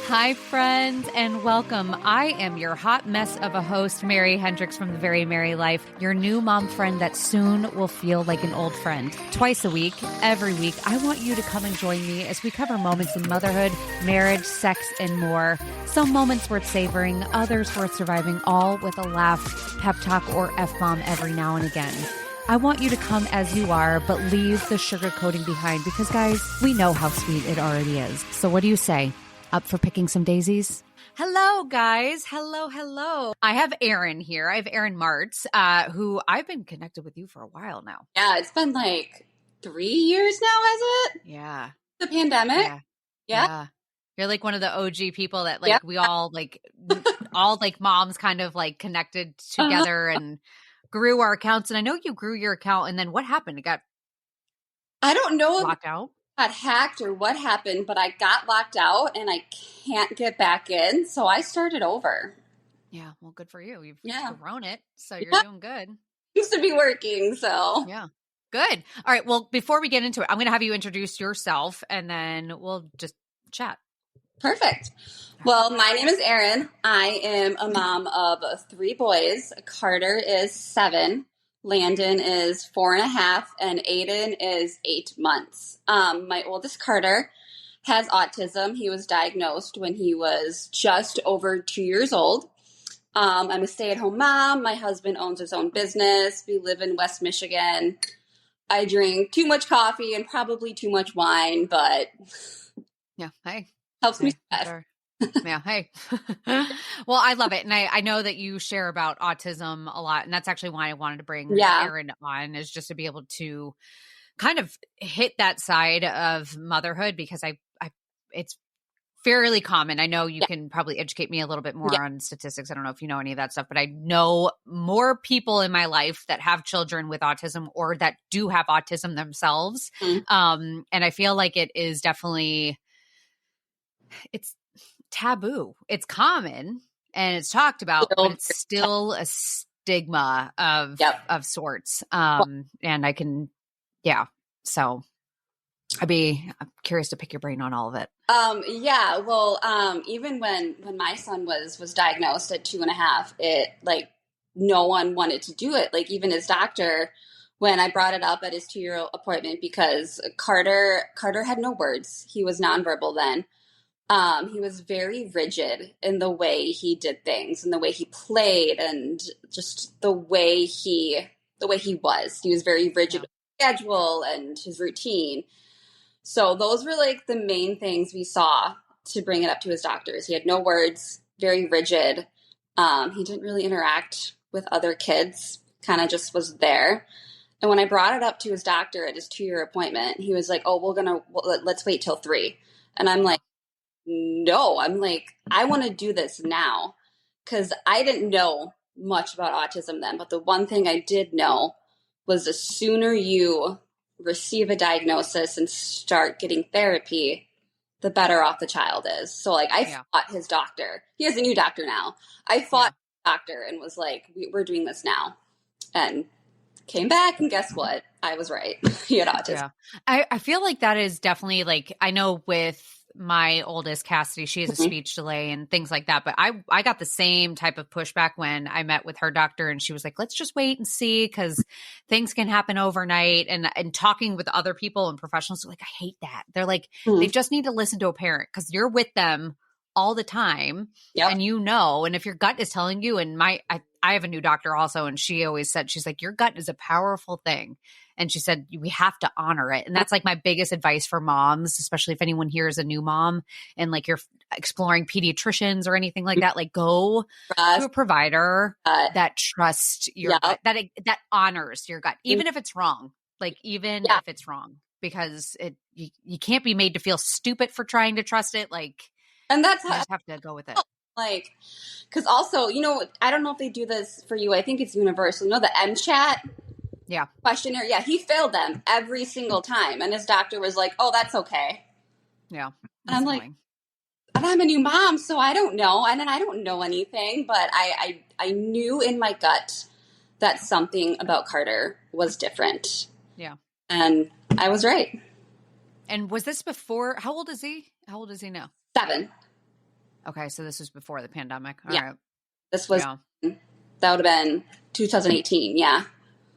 Hi, friends, and welcome. I am your hot mess of a host, Mary Hendricks from The Very Merry Life, your new mom friend that soon will feel like an old friend. Twice a week, every week, I want you to come and join me as we cover moments in motherhood, marriage, sex, and more. Some moments worth savoring, others worth surviving, all with a laugh, pep talk, or F-bomb every now and again. I want you to come as you are, but leave the sugarcoating behind because, guys, we know how sweet it already is. So what do you say? Up for picking some daisies? Hello, guys. Hello. I have Erin here. I have Erin Martz, who I've been connected with you for a while now. Yeah, it's been like 3 years now, has it? Yeah. The pandemic? Yeah. You're like one of the OG people that like Yep. we all like moms kind of like connected together and grew our accounts. And I know you grew your account, and then what happened? It got I don't know locked out? got hacked or what happened, but I got locked out and I can't get back in, so I started over. Yeah, well, good for you. You've grown it, so you're doing good. Used to be working, so. Yeah, good. All right, well, before we get into it, I'm going to have you introduce yourself, and then we'll just chat. Perfect. Well, my name is Erin. I am a mom of 3 boys. Carter is 7. Landon is 4.5, and Aiden is 8 months. My oldest, Carter, has autism. He was diagnosed when he was just over 2 years old. I'm a stay-at-home mom. My husband owns his own business. We live in West Michigan. I drink too much coffee and probably too much wine, but yeah, hey, helps me. Sure. Yeah. Hey. Well, I love it. And I know that you share about autism a lot. And that's actually why I wanted to bring Erin on, is just to be able to kind of hit that side of motherhood, because it's fairly common. I know you can probably educate me a little bit more on statistics. I don't know if you know any of that stuff, but I know more people in my life that have children with autism or that do have autism themselves. And I feel like it is definitely, it's taboo. It's common and it's talked about, but it's still a stigma of sorts. And I can, so I'm curious to pick your brain on all of it. Even when my son was diagnosed at 2.5, it like no one wanted to do it. Like even his doctor, when I brought it up at his 2-year appointment, because Carter had no words. He was nonverbal then. He was very rigid in the way he did things and the way he played and just the way he was. He was very rigid with his schedule and his routine. So those were like the main things we saw to bring it up to his doctors. He had no words, very rigid. He didn't really interact with other kids, kind of just was there. And when I brought it up to his doctor at his 2-year appointment, he was like, "Oh, let's wait till 3." And I'm like, no, I want to do this now, because I didn't know much about autism then. But the one thing I did know was the sooner you receive a diagnosis and start getting therapy, the better off the child is. So like I fought his doctor. He has a new doctor now. I fought his doctor and was like, we're doing this now. And came back, and guess what? I was right. He had autism. Yeah. I feel like that is definitely like, I know with my oldest, Cassidy, she has a speech delay and things like that. But I got the same type of pushback when I met with her doctor, and she was like, let's just wait and see, because things can happen overnight. And talking with other people and professionals, like, I hate that. They're like, they just need to listen to a parent, because you're with them all the time. And and if your gut is telling you, and I have a new doctor also, and she always said, she's like, your gut is a powerful thing. And she said, we have to honor it. And that's like my biggest advice for moms, especially if anyone here is a new mom and like you're exploring pediatricians or anything like that, like go to a provider that trusts your gut, that honors your gut, even if it's wrong, if it's wrong, because you can't be made to feel stupid for trying to trust it. And that's you just have to go with it. Because also, I don't know if they do this for you. I think it's universal. The MChat questionnaire. Yeah, he failed them every single time. And his doctor was like, "Oh, that's okay." Yeah. And I'm like, and I'm a new mom, so I don't know. And then I don't know anything, but I knew in my gut that something about Carter was different. Yeah. And I was right. And was this before, how old is he? How old is he now? 7. Okay. So this was before the pandemic. All Yeah. right. This was, Yeah. that would have been 2018. Yeah.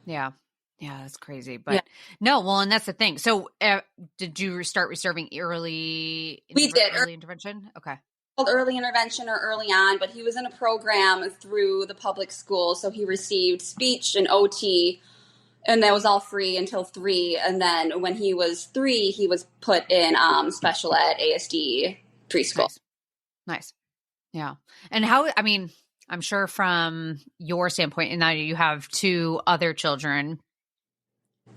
Yeah. Yeah. That's crazy. Yeah. But no, well, and that's the thing. So did you start reserving early, We did. early intervention? Okay. Called early intervention or early on, but he was in a program through the public school. So he received speech and OT, and that was all free until 3. And then when he was 3, he was put in special ed ASD preschool. Nice. Nice. Yeah. And how, I mean, I'm sure from your standpoint, and now you have 2 other children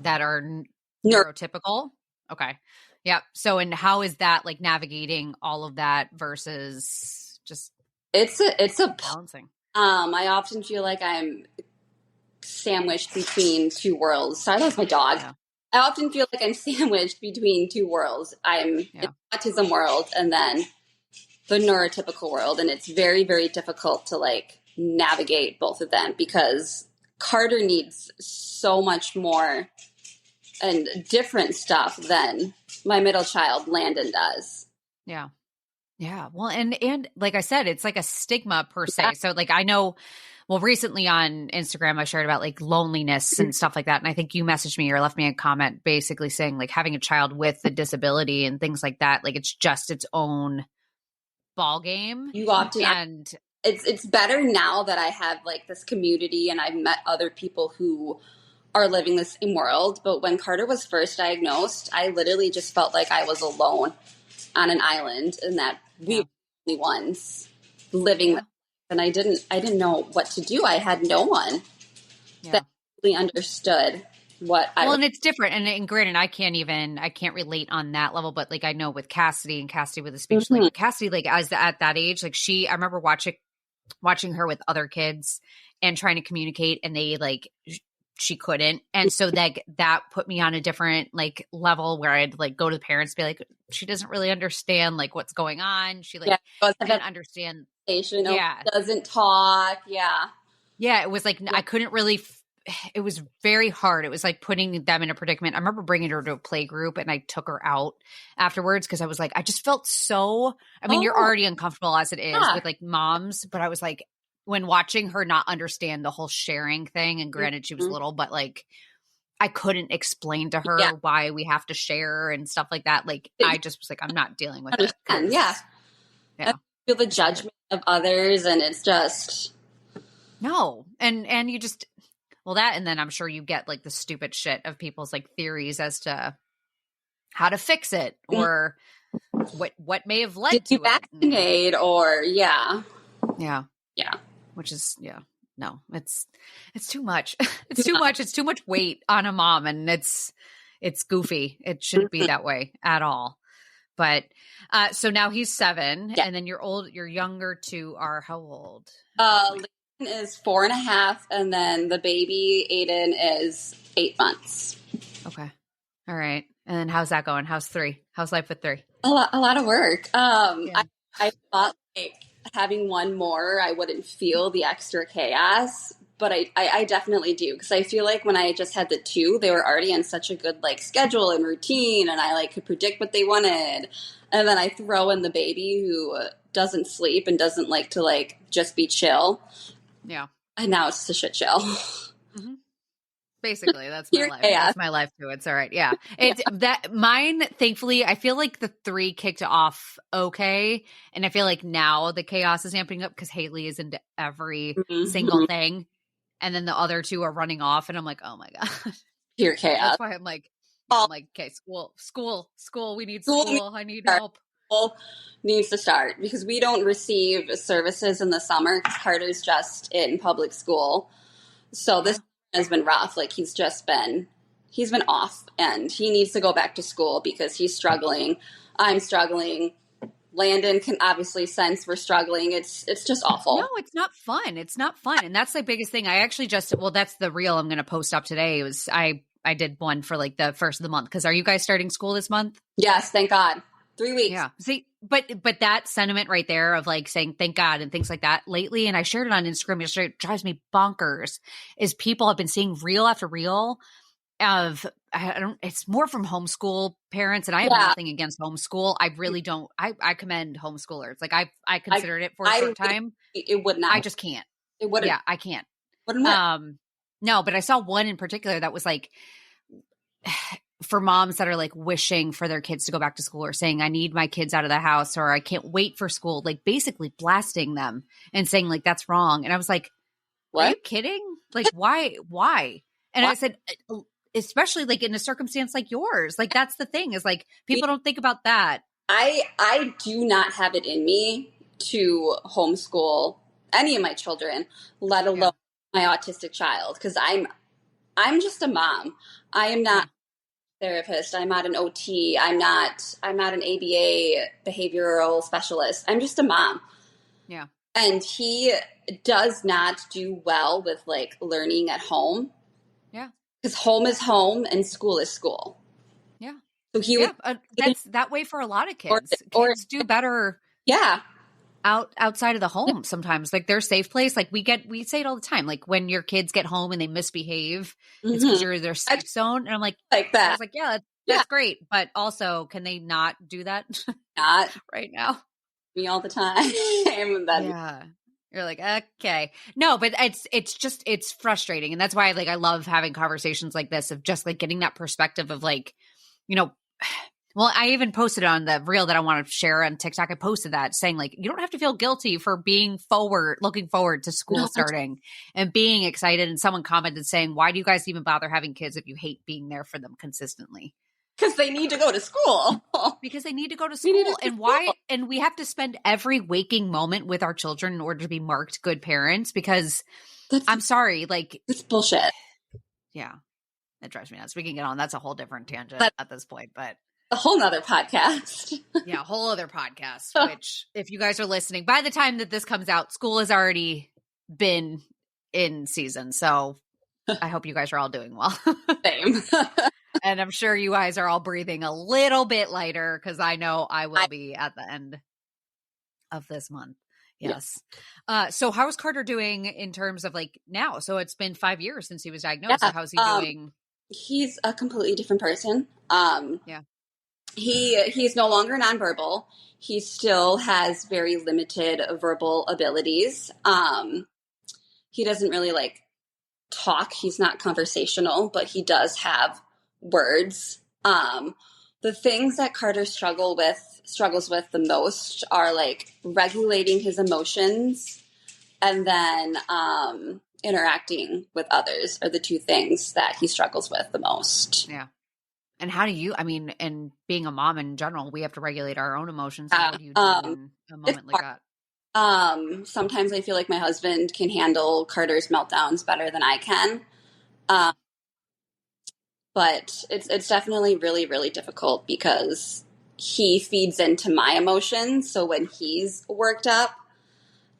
that are neurotypical. Okay. Yeah. So, and how is that like navigating all of that versus just it's a balancing? I often feel like I'm sandwiched between 2 worlds. Sorry, that's my dog. Yeah. I often feel like I'm sandwiched between 2 worlds. I'm in the autism world and then the neurotypical world. And it's very, very difficult to like navigate both of them because Carter needs so much more and different stuff than my middle child, Landon, does. Yeah. Yeah. Well, and like I said, it's like a stigma per se. So like I know, well, recently on Instagram, I shared about like loneliness and stuff like that. And I think you messaged me or left me a comment basically saying like having a child with a disability and things like that, like it's just its own ball game. You often, and it's better now that I have like this community and I've met other people who are living the same world. But when Carter was first diagnosed, I literally just felt like I was alone on an island and that we were the only ones living. And I didn't know what to do. I had no one that really understood what I and it's different. And granted, I can't relate on that level, but like I know with Cassidy and Cassidy with the speech, like Cassidy, like as at that age, like I remember watching her with other kids and trying to communicate and they like, she couldn't. And so that put me on a different like level where I'd like go to the parents and be like, she doesn't really understand like what's going on. She like didn't understand. Doesn't talk. Yeah. It was like, I couldn't really, it was very hard. It was like putting them in a predicament. I remember bringing her to a play group and I took her out afterwards because I was like, I just felt so, I mean, you're already uncomfortable as it is with like moms, but I was like, when watching her not understand the whole sharing thing, and granted she was little, but like I couldn't explain to her why we have to share and stuff like that. Like I just was like, I'm not dealing with it. Yeah. I feel the judgment of others and it's just. No. And you just, well that, and then I'm sure you get like the stupid shit of people's like theories as to how to fix it or what may have led to vaccinate or Yeah. Which is, no, it's too much. It's too much. It's too much weight on a mom and it's goofy. It shouldn't be that way at all. But, so now he's 7 and then your younger 2 are how old? Lincoln is 4.5 and then the baby Aiden is 8 months. Okay. All right. And then how's that going? How's 3? How's life with 3? A lot of work. I thought like having one more, I wouldn't feel the extra chaos, but I definitely do because I feel like when I just had the 2, they were already on such a good like schedule and routine, and I like could predict what they wanted. And then I throw in the baby who doesn't sleep and doesn't like to like just be chill. Yeah, and now it's just a shit show. Basically, that's my life. That's my life too. It's all right. Yeah. It's that mine, thankfully, I feel like the 3 kicked off okay. And I feel like now the chaos is amping up because Haley is into every single thing. And then the other 2 are running off. And I'm like, oh my God. Pure chaos. That's why I'm like, okay, school. We need school. I need help. School needs to start because we don't receive services in the summer because Carter's just in public school. So this has been rough. Like he's been off and he needs to go back to school because he's struggling. I'm struggling. Landon can obviously sense we're struggling. It's just awful. No, it's not fun. It's not fun. And that's the biggest thing. I actually that's the reel I'm going to post up today. It was, I did one for like the first of the month. Cause are you guys starting school this month? Yes. Thank God. 3 weeks. Yeah. See, but that sentiment right there of like saying thank God and things like that lately, and I shared it on Instagram yesterday, it drives me bonkers, is people have been seeing reel after reel I don't, it's more from homeschool parents, and I have Yeah. nothing against homeschool. I really don't. I commend homeschoolers. Like I considered it for a I short time. it would I not. just can't. It wouldn't. Yeah, I can't. Wouldn't work. No, but I saw one in particular that was like for moms that are like wishing for their kids to go back to school or saying, I need my kids out of the house or I can't wait for school, like basically blasting them and saying like, that's wrong. And I was like, What? are you kidding? Like, why? And Why? I said, especially like in a circumstance like yours, like that's the thing is like, people don't think about that. I do not have it in me to homeschool any of my children, let alone my autistic child. Cause I'm just a mom. I am not therapist. I'm not an OT. I'm not an ABA behavioral specialist. I'm just a mom. Yeah. And he does not do well with like learning at home. Yeah. Because home is home and school is school. Yeah. So he that's that way for a lot of kids. Kids do better. Yeah. Outside of the home sometimes, like their safe place. Like we say it all the time. Like when your kids get home and they misbehave, it's because you're their safe zone. And I'm like that. I was like, that's great. But also, can they not do that? Not right now. Me all the time. Yeah. You're like, okay. No, but it's frustrating. And that's why like I love having conversations like this of just like getting that perspective of like, you know, well, I even posted on the reel that I want to share on TikTok. I posted that saying like, you don't have to feel guilty for being looking forward to school starting and being excited. And someone commented saying, why do you guys even bother having kids if you hate being there for them consistently? Because they need to go to school. Because they need to go to school. And why? And we have to spend every waking moment with our children in order to be marked good parents because I'm sorry, like it's bullshit. Yeah. It drives me nuts. We can get on. That's a whole different tangent at this point, but a whole nother podcast. Yeah, a whole other podcast, which if you guys are listening, by the time that this comes out, school has already been in season. So I hope you guys are all doing well. Same. And I'm sure you guys are all breathing a little bit lighter because I know I will be at the end of this month. Yes. So how is Carter doing in terms of like now? So it's been 5 years since he was diagnosed. So how's he doing? He's a completely different person. He's no longer nonverbal. He still has very limited verbal abilities. He doesn't really like talk. He's not conversational, but he does have words. The things that Carter struggles with the most are like regulating his emotions and then interacting with others are the two things that he struggles with the most. Yeah. And how do you, I mean, and being a mom in general, we have to regulate our own emotions. What do you do in a moment like that? Sometimes I feel like my husband can handle Carter's meltdowns better than I can. But it's definitely really, really difficult because he feeds into my emotions. So when he's worked up,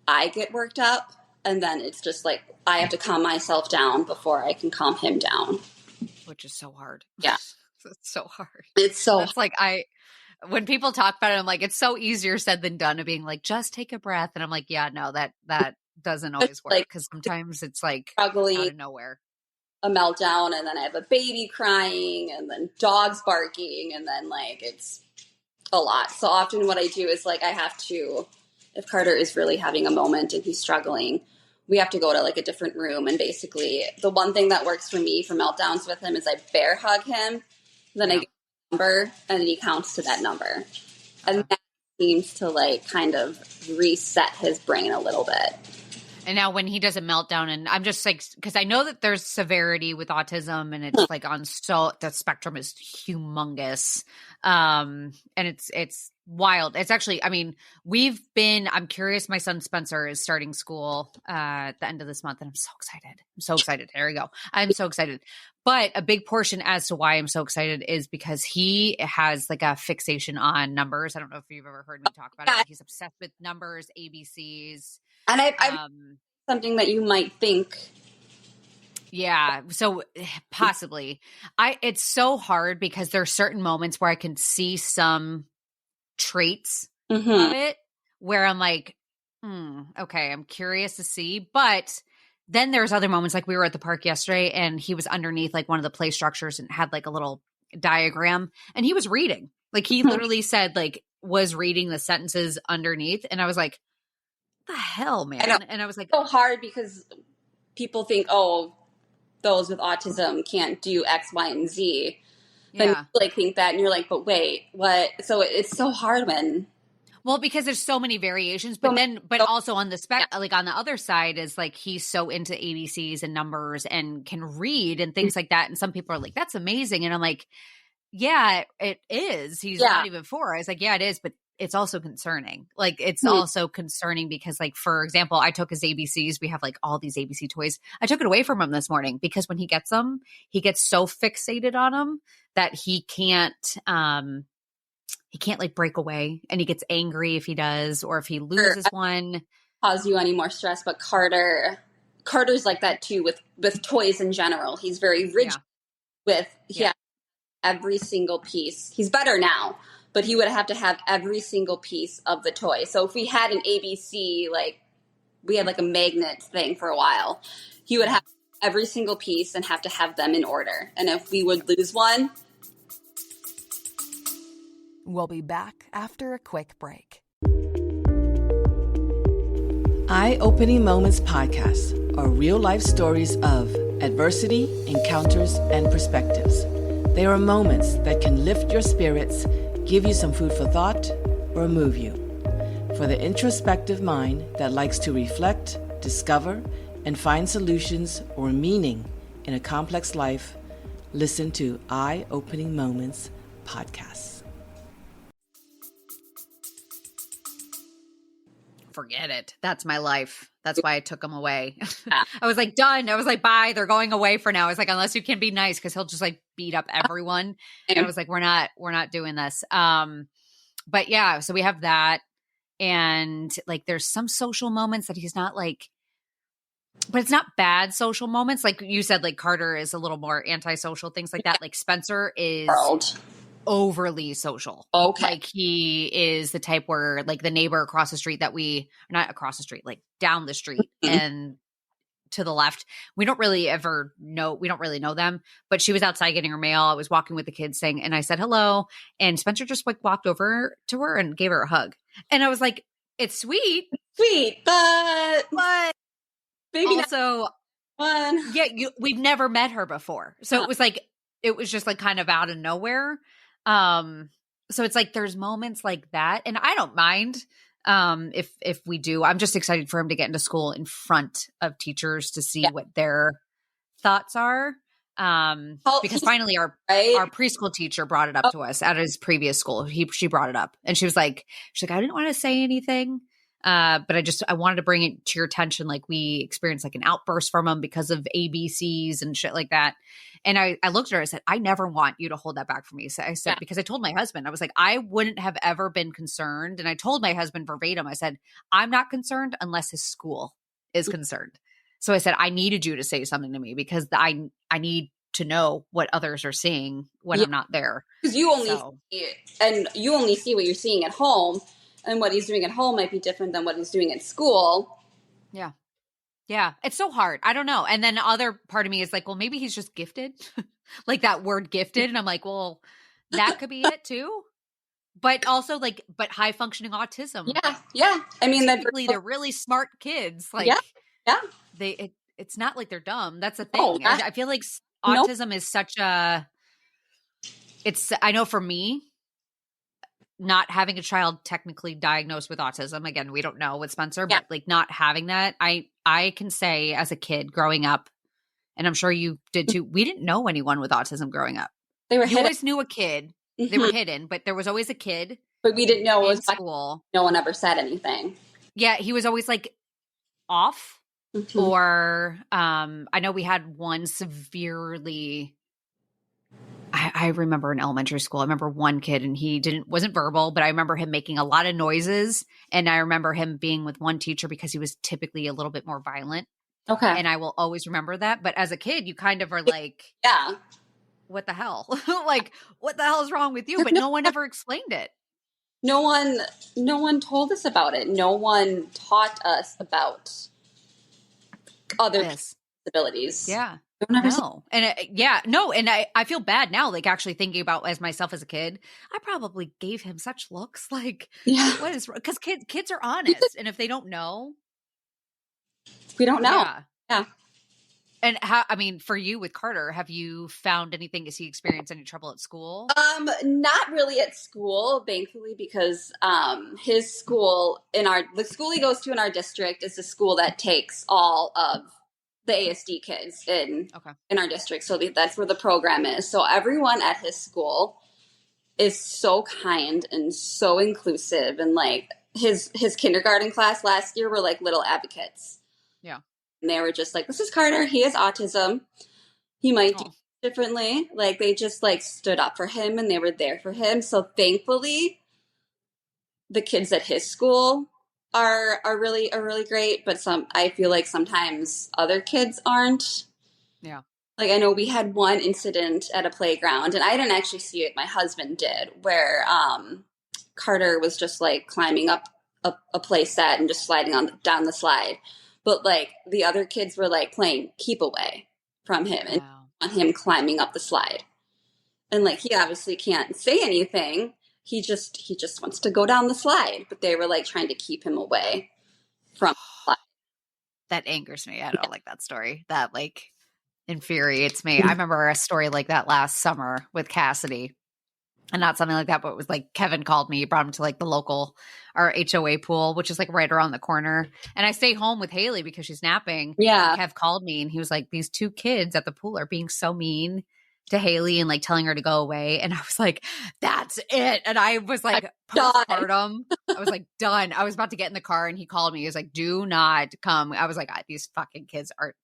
I get worked up. And then it's just like I have to calm myself down before I can calm him down. Which is so hard. Yeah. It's so hard. It's like when people talk about it, I'm like, it's so easier said than done of being like, just take a breath. And I'm like, yeah, no, that doesn't always work because sometimes it's like struggling out of nowhere. A meltdown and then I have a baby crying and then dogs barking and then like it's a lot. So often what I do is like I have to, if Carter is really having a moment and he's struggling, we have to go to like a different room. And basically the one thing that works for me for meltdowns with him is I bear hug him. Then I get a number and then he counts to that number. And that seems to like kind of reset his brain a little bit. And now when he does a meltdown and I'm just like, because I know that there's severity with autism and it's like the spectrum is humongous. And it's wild. It's actually, I mean, I'm curious. My son Spencer is starting school at the end of this month and I'm so excited. There we go. I'm so excited. But a big portion as to why I'm so excited is because he has like a fixation on numbers. I don't know if you've ever heard me talk about it. But he's obsessed with numbers, ABCs. And I've something that you might think. Yeah. So possibly it's so hard because there are certain moments where I can see some traits of it where I'm like, okay, I'm curious to see, but then there's other moments, like we were at the park yesterday and he was underneath like one of the play structures and had like a little diagram and he was reading. Like he literally said like was reading the sentences underneath. And I was like, what the hell, man? I know. And I was like, so hard because people think, oh, those with autism can't do X, Y, and Z. Then yeah. you like think that and you're like, but wait, what? So it's so hard when. Well, because there's so many variations, but also on the like on the other side is like he's so into ABCs and numbers and can read and things like that. And some people are like, that's amazing. And I'm like, yeah, it is. He's not even 4. I was like, yeah, it is. But it's also concerning. Like it's also concerning because like, for example, I took his ABCs. We have like all these ABC toys. I took it away from him this morning because when he gets them, he gets so fixated on them that he can't like break away, and he gets angry if he does, or if he loses one. Cause you any more stress, but Carter's like that too with toys in general. He's very rigid with every single piece. He's better now, but he would have to have every single piece of the toy. So if we had an ABC, like we had like a magnet thing for a while, he would have every single piece and have to have them in order. And if we would lose one. We'll be back after a quick break. Eye-Opening Moments podcasts are real-life stories of adversity, encounters, and perspectives. They are moments that can lift your spirits, give you some food for thought, or move you. For the introspective mind that likes to reflect, discover, and find solutions or meaning in a complex life, listen to Eye-Opening Moments podcasts. Forget it. That's my life. That's why I took him away. I was like, done. I was like, bye. They're going away for now. I was like, unless you can be nice, because he'll just like beat up everyone. And I was like, we're not doing this. But yeah, so we have that. And like, there's some social moments that he's not like, but it's not bad social moments. Like you said, like Carter is a little more antisocial, things like that. Like Spencer is overly social. Okay. Like he is the type where like the neighbor across the street not across the street, like down the street and to the left, we don't really know them, but she was outside getting her mail. I was walking with the kids and I said hello, and Spencer just like walked over to her and gave her a hug. And I was like, it's sweet, but maybe also one. Yeah, we've never met her before. So it was just like kind of out of nowhere. So it's like there's moments like that, and I don't mind if we do. I'm just excited for him to get into school in front of teachers to see what their thoughts are. Because finally our preschool teacher brought it up to us at his previous school. She brought it up, and she's like, I didn't want to say anything. But I wanted to bring it to your attention. Like we experienced like an outburst from him because of ABCs and shit like that. And I looked at her, I said, I never want you to hold that back from me. So I said, because I told my husband, I was like, I wouldn't have ever been concerned. And I told my husband verbatim, I said, I'm not concerned unless his school is concerned. So I said, I needed you to say something to me because I need to know what others are seeing when I'm not there. Because you only see it, and you only see what you're seeing at home. And what he's doing at home might be different than what he's doing at school. Yeah. Yeah. It's so hard. I don't know. And then the other part of me is like, well, maybe he's just gifted. Like that word gifted. And I'm like, well, that could be it too. But also like, high functioning autism. Yeah. Yeah. I mean, typically they're really smart kids. Like it's not like they're dumb. That's the thing. Oh, I feel like autism is such I know for me, not having a child technically diagnosed with autism, again, we don't know with Spencer, but like not having that, I can say as a kid growing up, and I'm sure you did too, we didn't know anyone with autism growing up. You always knew a kid. Mm-hmm. They were hidden, but there was always a kid. But we didn't know it was school. No one ever said anything. Yeah, he was always like off. Mm-hmm. Or I know we had one severely. I remember in elementary school, I remember one kid and he wasn't verbal, but I remember him making a lot of noises. And I remember him being with one teacher because he was typically a little bit more violent. Okay. And I will always remember that. But as a kid, you kind of are like, what the hell? Like, what the hell is wrong with you? But no one ever explained it. No one told us about it. No one taught us about other Yes. disabilities. Yeah. Don't ever say- No. And no. And I feel bad now, like actually thinking about as myself as a kid, I probably gave him such looks like, yeah, what is, because kids are honest. And if they don't know, we don't know. yeah. Yeah. And how, I mean, for you with Carter, have you found anything? Has he experienced any trouble at school? Not really at school, thankfully, because his school the school he goes to in our district is the school that takes all of the ASD kids in our district. So that's where the program is. So everyone at his school is so kind and so inclusive, and like his kindergarten class last year were like little advocates. Yeah. And they were just like, this is Carter. He has autism. He might do differently. Like they just like stood up for him and they were there for him. So thankfully the kids at his school are really great, but I feel like sometimes other kids aren't. Yeah. Like I know we had one incident at a playground, and I didn't actually see it. My husband did, where Carter was just like climbing up a play set and just sliding down the slide. But like the other kids were like playing keep away from him and on him climbing up the slide. And like he obviously can't say anything. He just wants to go down the slide, but they were like trying to keep him away from the slide. That angers me. I don't like that story. That like infuriates me. I remember a story like that last summer with Cassidy. And not something like that, but it was like Kevin called me, brought him to like our HOA pool, which is like right around the corner. And I stay home with Haley because she's napping. Yeah. And Kev called me and he was like, these two kids at the pool are being so mean to Haley and like telling her to go away. And I was like, that's it. And I was like, postpartum. I was like, done. I was about to get in the car and he called me. He was like, do not come. I was like, these fucking kids are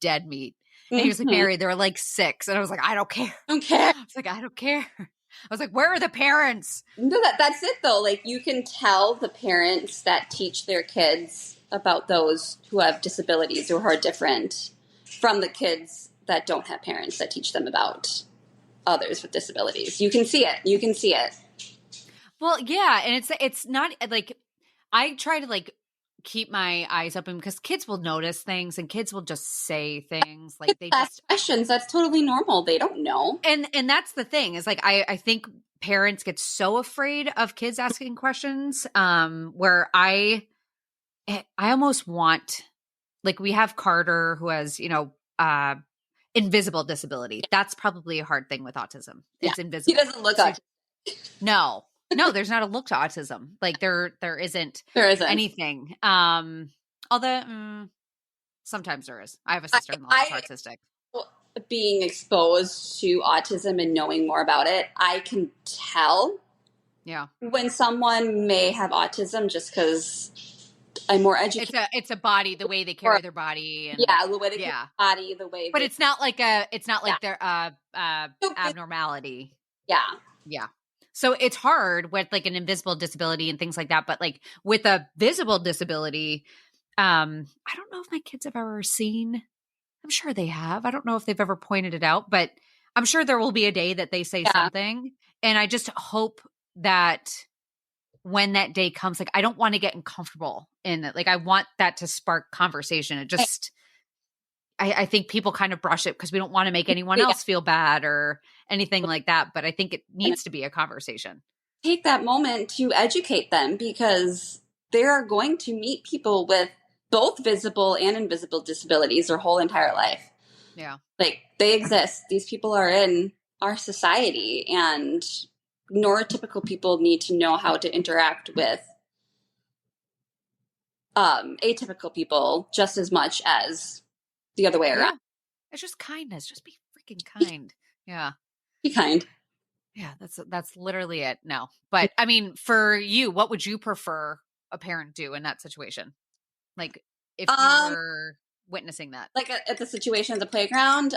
dead meat. And he was like, Mary, they're like 6. And I was like, I don't care. I was like, I don't care. I was like, where are the parents? No, that's it though. Like you can tell the parents that teach their kids about those who have disabilities or who are different from the kids that don't have parents that teach them about others with disabilities. You can see it. Well, yeah. And it's not like, I try to like keep my eyes open because kids will notice things and kids will just say things like they ask questions. That's totally normal. They don't know. And that's the thing is like, I think parents get so afraid of kids asking questions where I almost want, like we have Carter who has, invisible disability. That's probably a hard thing with autism. It's invisible. He doesn't look autistic. No, there's not a look to autism. Like there isn't anything. Although sometimes there is. I have a sister-in-law that's autistic. Being exposed to autism and knowing more about it, I can tell when someone may have autism just because I'm more educated. It's a body, the way they carry their body. And, the way they carry their body, the way. But it's not like their abnormality. Yeah. So it's hard with like an invisible disability and things like that. But like with a visible disability, I don't know if my kids have ever seen. I'm sure they have. I don't know if they've ever pointed it out, but I'm sure there will be a day that they say something. And I just hope that when that day comes, like I don't want to get uncomfortable in it. Like I want that to spark conversation. It just, I think people kind of brush it because we don't want to make anyone else feel bad or anything like that. But I think it needs to be a conversation. Take that moment to educate them because they are going to meet people with both visible and invisible disabilities their whole entire life. Yeah. Like they exist. These people are in our society, and neurotypical people need to know how to interact with atypical people just as much as the other way around. It's just kindness. Just be freaking kind. Yeah. Be kind. Yeah, that's literally it. No. But I mean, for you, what would you prefer a parent do in that situation? Like if you were witnessing that. Like at the situation at the playground,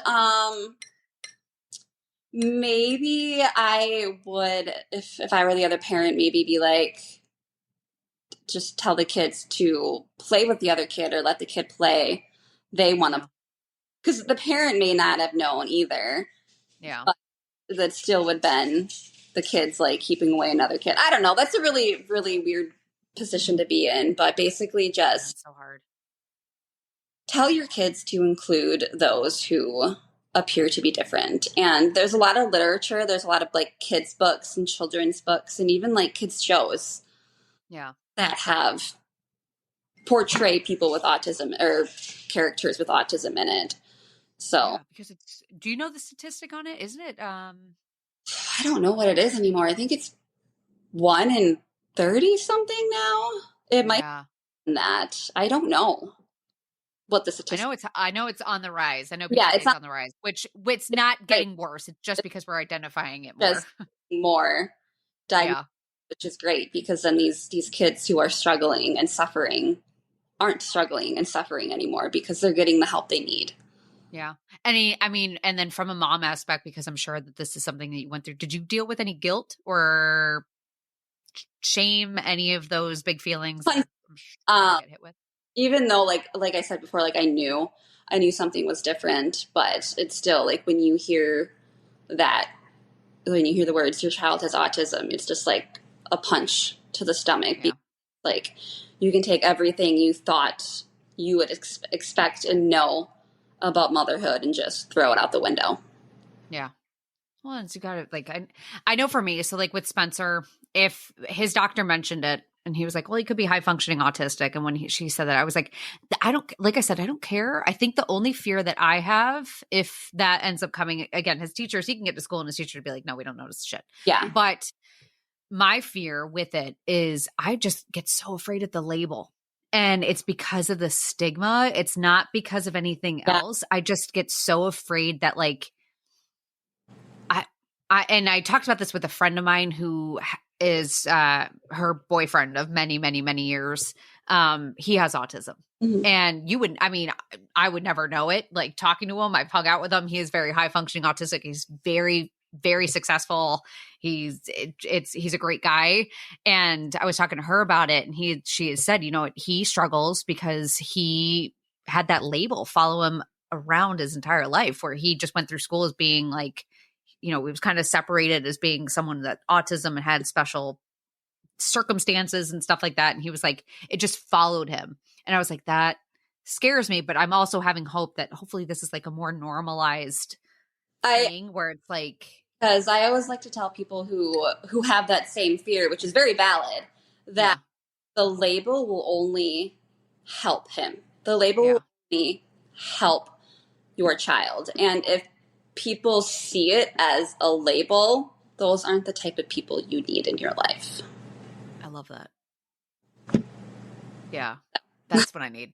maybe I would, if I were the other parent, maybe be like, just tell the kids to play with the other kid or let the kid play. They want to, because the parent may not have known either. Yeah. But that still would been the kids like keeping away another kid. I don't know. That's a really, really weird position to be in, but basically just so hard. tell your kids to include those who appear to be different. And there's a lot of literature. There's a lot of like kids books and children's books and even like kids shows that have portray people with autism or characters with autism in it. So because do you know the statistic on it? Isn't it? I don't know what it is anymore. I think it's 1 in 30 something now. It might be that. I don't know what the statistic. I know it's on the rise. I know it's on the rise, which it's not getting worse. It's just because we're identifying it more. Just more diagnosed, which is great, because then these kids who are struggling and suffering aren't struggling and suffering anymore because they're getting the help they need. Yeah. And then from a mom aspect, because I'm sure that this is something that you went through, did you deal with any guilt or shame, any of those big feelings that I'm get hit with? Even though like I said before, like I knew something was different, but it's still like when you hear the words your child has autism, it's just like a punch to the stomach. Yeah. Like you can take everything you thought you would expect and know about motherhood and just throw it out the window. Yeah. Well, and you got to like, I know for me, so like with Spencer, if his doctor mentioned it and he was like, well, he could be high functioning autistic. And when she said that, I was like, I don't care. I think the only fear that I have, if that ends up coming again, his teachers, he can get to school and his teacher would be like, no, we don't notice shit. Yeah. But my fear with it is I just get so afraid of the label. And it's because of the stigma. It's not because of anything else. I just get so afraid that like, I talked about this with a friend of mine who is her boyfriend of many, many, many years. He has autism. Mm-hmm. And I would never know it. Like talking to him, I've hung out with him. He is very high functioning autistic. He's very, very successful. He's a great guy. And I was talking to her about it, and she has said, he struggles because he had that label follow him around his entire life, where he just went through school as being like, he was kind of separated as being someone that autism and had special circumstances and stuff like that. And he was like, it just followed him. And I was like, that scares me, but I'm also having hope that hopefully this is like a more normalized thing where it's like, because I always like to tell people who have that same fear, which is very valid, that the label will only help him. The label will only help your child. And if people see it as a label, those aren't the type of people you need in your life. I love that. Yeah, that's what I need.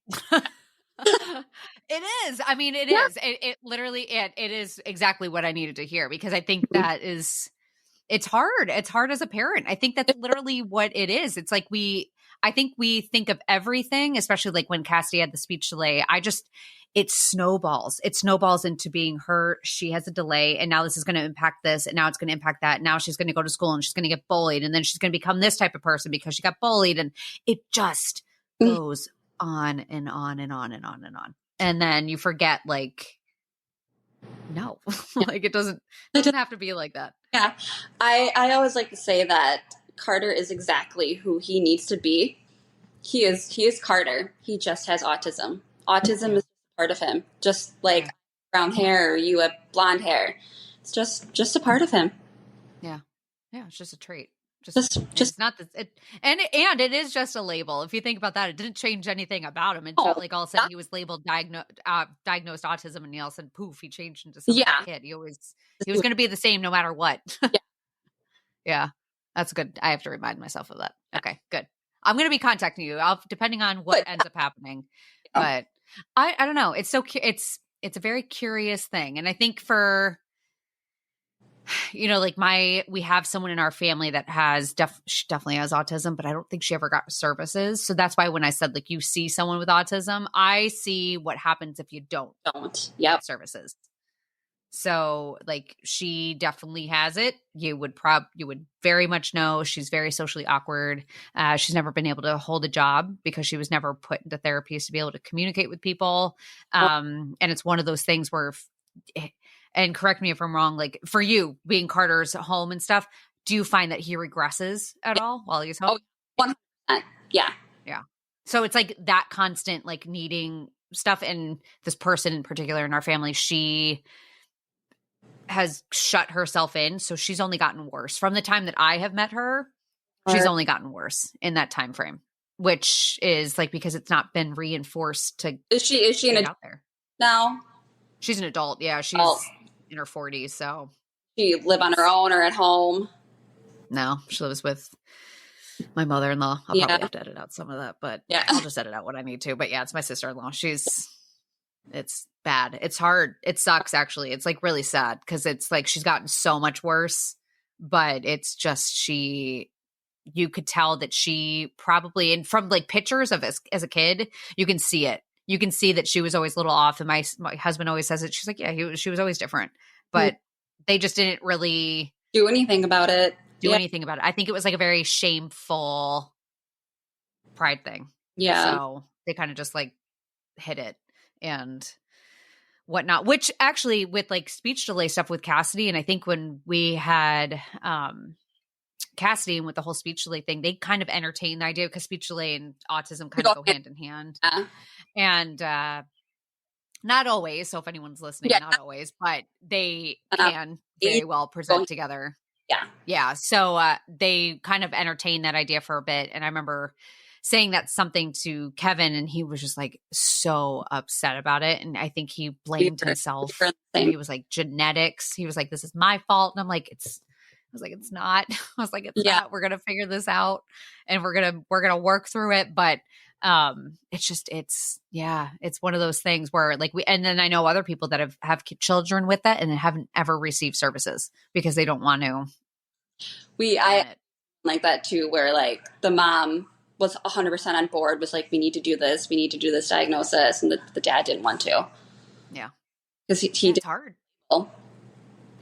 It is. I mean, it is. It literally, it is exactly what I needed to hear, because I think that is, it's hard. It's hard as a parent. I think that's literally what it is. It's like I think we think of everything, especially like when Cassidy had the speech delay. It snowballs. It snowballs into being hurt. She has a delay, and now this is going to impact this, and now it's going to impact that. Now she's going to go to school and she's going to get bullied, and then she's going to become this type of person because she got bullied, and it just goes on and on and on and on and on. And then you forget, like, no, like it doesn't have to be like that. Yeah. I always like to say that Carter is exactly who he needs to be. He is Carter. He just has autism. Autism is part of him, just like brown hair, or you have blonde hair. It's just a part of him. Yeah. It's just a trait. Just not this. And it is just a label. If you think about that, it didn't change anything about him. It's not like all of a sudden he was labeled diagnosed autism, and all of a sudden poof, he changed into some kid. He was going to be the same no matter what. Yeah, that's good. I have to remind myself of that. Okay, good. I'm going to be contacting you. Depending on what ends up happening, but. I don't know. It's it's a very curious thing. And I think for, like we have someone in our family that has she definitely has autism, but I don't think she ever got services. So that's why when I said like you see someone with autism, I see what happens if you don't get services. So like she definitely has it. You would very much know. She's very socially awkward. She's never been able to hold a job because she was never put into therapies to be able to communicate with people. And it's one of those things where, and correct me if I'm wrong, like for you being Carter's home and stuff, do you find that he regresses at all while he's home? Oh, 100%. Yeah. Yeah. So it's like that constant, like needing stuff. And this person in particular in our family, she has shut herself in. So she's only gotten worse from the time that I have met her. She's only gotten worse in that time frame, which is like, because it's not been reinforced to is she in out there now? She's an adult. Yeah. She's in her 40s. So she live on her own or at home? No, she lives with my mother-in-law. I'll probably have to edit out some of that, but I'll just edit out what I need to. But yeah, it's my sister-in-law. It's bad. It's hard. It sucks, actually. It's like really sad because it's like she's gotten so much worse, but it's just you could tell that she probably, and from like pictures of as a kid, you can see it. You can see that she was always a little off. And my husband always says it. She's like, yeah, she was always different, but they just didn't really do anything about it. Anything about it. I think it was like a very shameful pride thing. Yeah. So they kind of just like hid it and whatnot, which actually with like speech delay stuff with Cassidy. And I think when we had Cassidy and with the whole speech delay thing, they kind of entertained the idea because speech delay and autism kind of go hand in hand. Yeah. And not always. So if anyone's listening, not always, but they can very well present together. Yeah. Yeah. So they kind of entertained that idea for a bit. And I remember saying that something to Kevin and he was just like so upset about it. And I think he blamed himself. And he was like, genetics. He was like, this is my fault. And I'm like, it's not. I was like, it's not. We're going to figure this out and we're going to work through it. But it's one of those things where like and then I know other people that have children with that and haven't ever received services because they don't want to. I like that too, where like the mom was 100% on board, was like, we need to do this diagnosis. And the dad didn't want to. Yeah. Because he it's hard.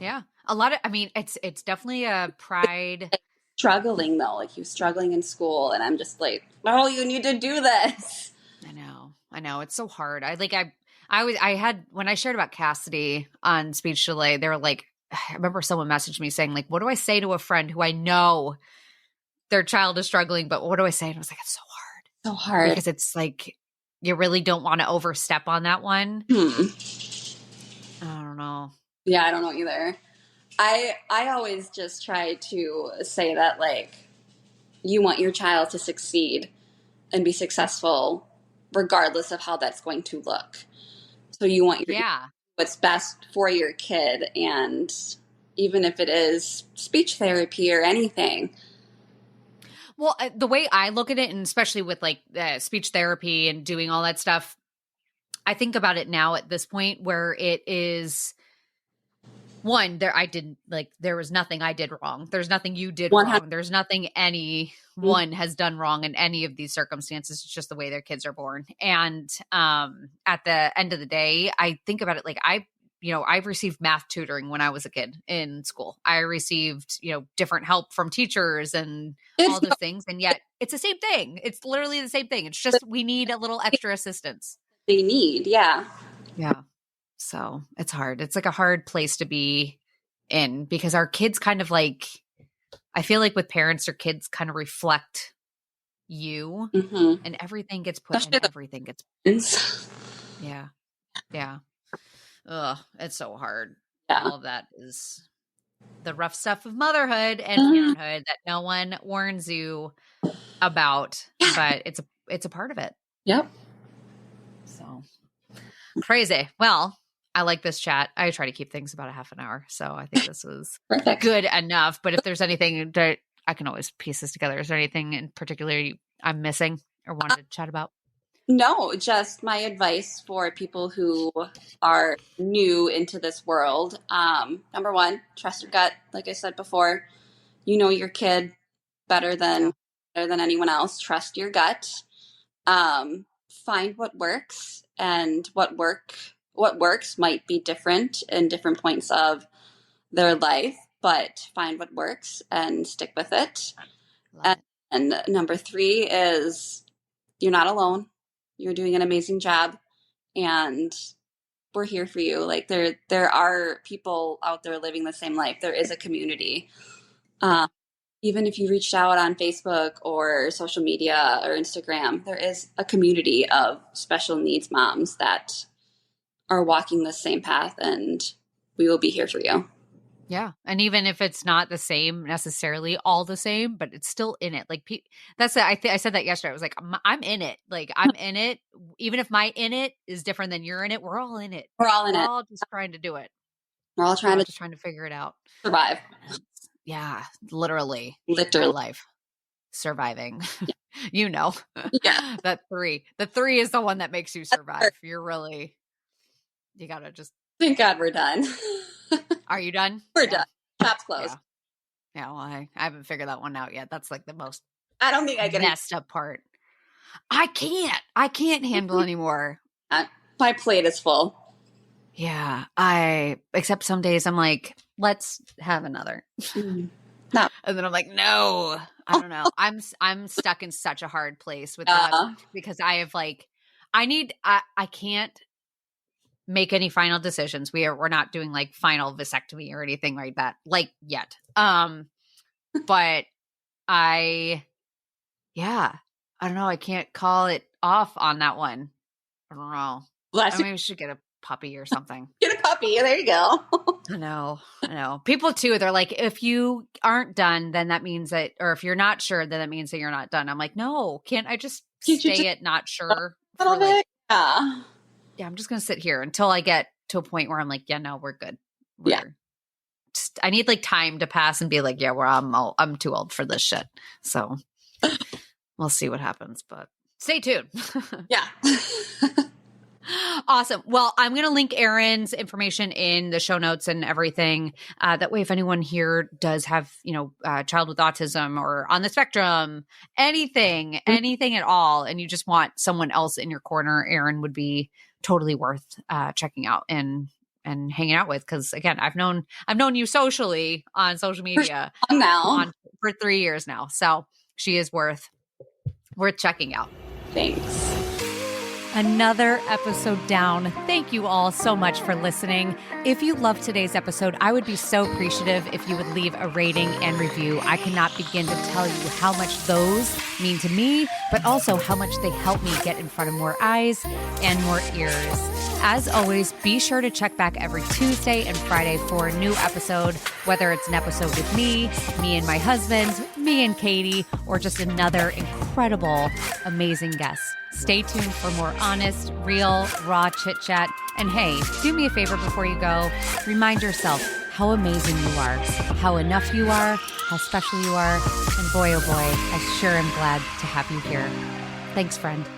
Yeah. A lot of, I mean, it's definitely a pride. Struggling though, like he was struggling in school, and I'm just like, oh, you need to do this. I know, it's so hard. I had when I shared about Cassidy on speech delay, they were like, I remember someone messaged me saying like, what do I say to a friend who I know their child is struggling, but what do I say? And I was like, it's so hard because it's like you really don't want to overstep on that one. I don't know. Yeah, I don't know either. I always just try to say that, like, you want your child to succeed and be successful regardless of how that's going to look. So you want what's best for your kid, and even if it is speech therapy or anything. Well, the way I look at it, and especially with like speech therapy and doing all that stuff, I think about it now at this point where it is – one, there was nothing I did wrong. There's nothing you did wrong. There's nothing anyone has done wrong in any of these circumstances. It's just the way their kids are born. And at the end of the day, I think about it like I've received math tutoring when I was a kid in school. I received, different help from teachers and all those things. And yet it's the same thing. It's literally the same thing. It's just we need a little extra assistance. They need, yeah. Yeah. So it's hard. It's like a hard place to be in because our kids kind of like, I feel like with parents, their kids kind of reflect you and everything gets put in everything gets. Yeah. Yeah. Ugh, it's so hard. Yeah. All of that is the rough stuff of motherhood and parenthood that no one warns you about, but it's a part of it. Yep. So crazy. Well, I like this chat. I try to keep things about a half an hour. So I think this was good enough. But if there's anything that I can always piece this together. Is there anything in particular I'm missing or wanted to chat about? No, just my advice for people who are new into this world. Number one, trust your gut. Like I said before, you know your kid better than anyone else. Trust your gut. Find what works, and what works might be different in different points of their life, but find what works and stick with it. And number three is you're not alone. You're doing an amazing job, and we're here for you. Like there are people out there living the same life. There is a community. even if you reached out on Facebook or social media or Instagram, there is a community of special needs moms that are walking the same path, and we will be here for you. Yeah. And even if it's not the same necessarily all the same, but it's still in it. Like that's it. I said that yesterday. I was like, I'm in it. Like I'm in it. Even if my in it is different than you're in it, we're all in it. We're all in it. We're all just trying to do it. We're all trying to figure it out. Survive. Yeah. Literally. Literally. Life. Surviving. Yeah. You know. Yeah. That 3. The 3 is the one that makes you survive. You gotta just. Thank God we're done. Are you done? We're done. Shop's closed. Yeah, well, I haven't figured that one out yet. That's like the most I don't think I can messed up part. I can't handle anymore. My plate is full. Yeah, except some days I'm like, let's have another. No. And then I'm like, no, I don't know. I'm stuck in such a hard place with that because I have like, I can't make any final decisions. We're not doing like final vasectomy or anything like that, like yet. But I don't know. I can't call it off on that one. I don't know. Maybe we should get a puppy or something. Get a puppy. There you go. I know. People too, they're like, if you aren't done, then that means that, or if you're not sure, then that means that you're not done. I'm like, no, can't I just stay at not sure? A little bit. Yeah, I'm just going to sit here until I get to a point where I'm like, yeah, no, we're good. I need like time to pass and be like, yeah, I'm too old for this shit. So we'll see what happens, but stay tuned. Yeah. Awesome. Well, I'm going to link Erin's information in the show notes and everything. That way, if anyone here does have, a child with autism or on the spectrum, anything at all, and you just want someone else in your corner, Erin would be totally worth checking out and hanging out with. Because again, I've known you socially on social media for 3 years now. So she is worth checking out. Thanks. Another episode down. Thank you all so much for listening. If you loved today's episode, I would be so appreciative if you would leave a rating and review. I cannot begin to tell you how much those mean to me, but also how much they help me get in front of more eyes and more ears. As always, be sure to check back every Tuesday and Friday for a new episode, whether it's an episode with me and my husband, me and Katie, or just another incredible, amazing guest. Stay tuned for more honest, real, raw chit-chat. And hey, do me a favor before you go. Remind yourself how amazing you are, how enough you are, how special you are. And boy, oh boy, I sure am glad to have you here. Thanks, friend.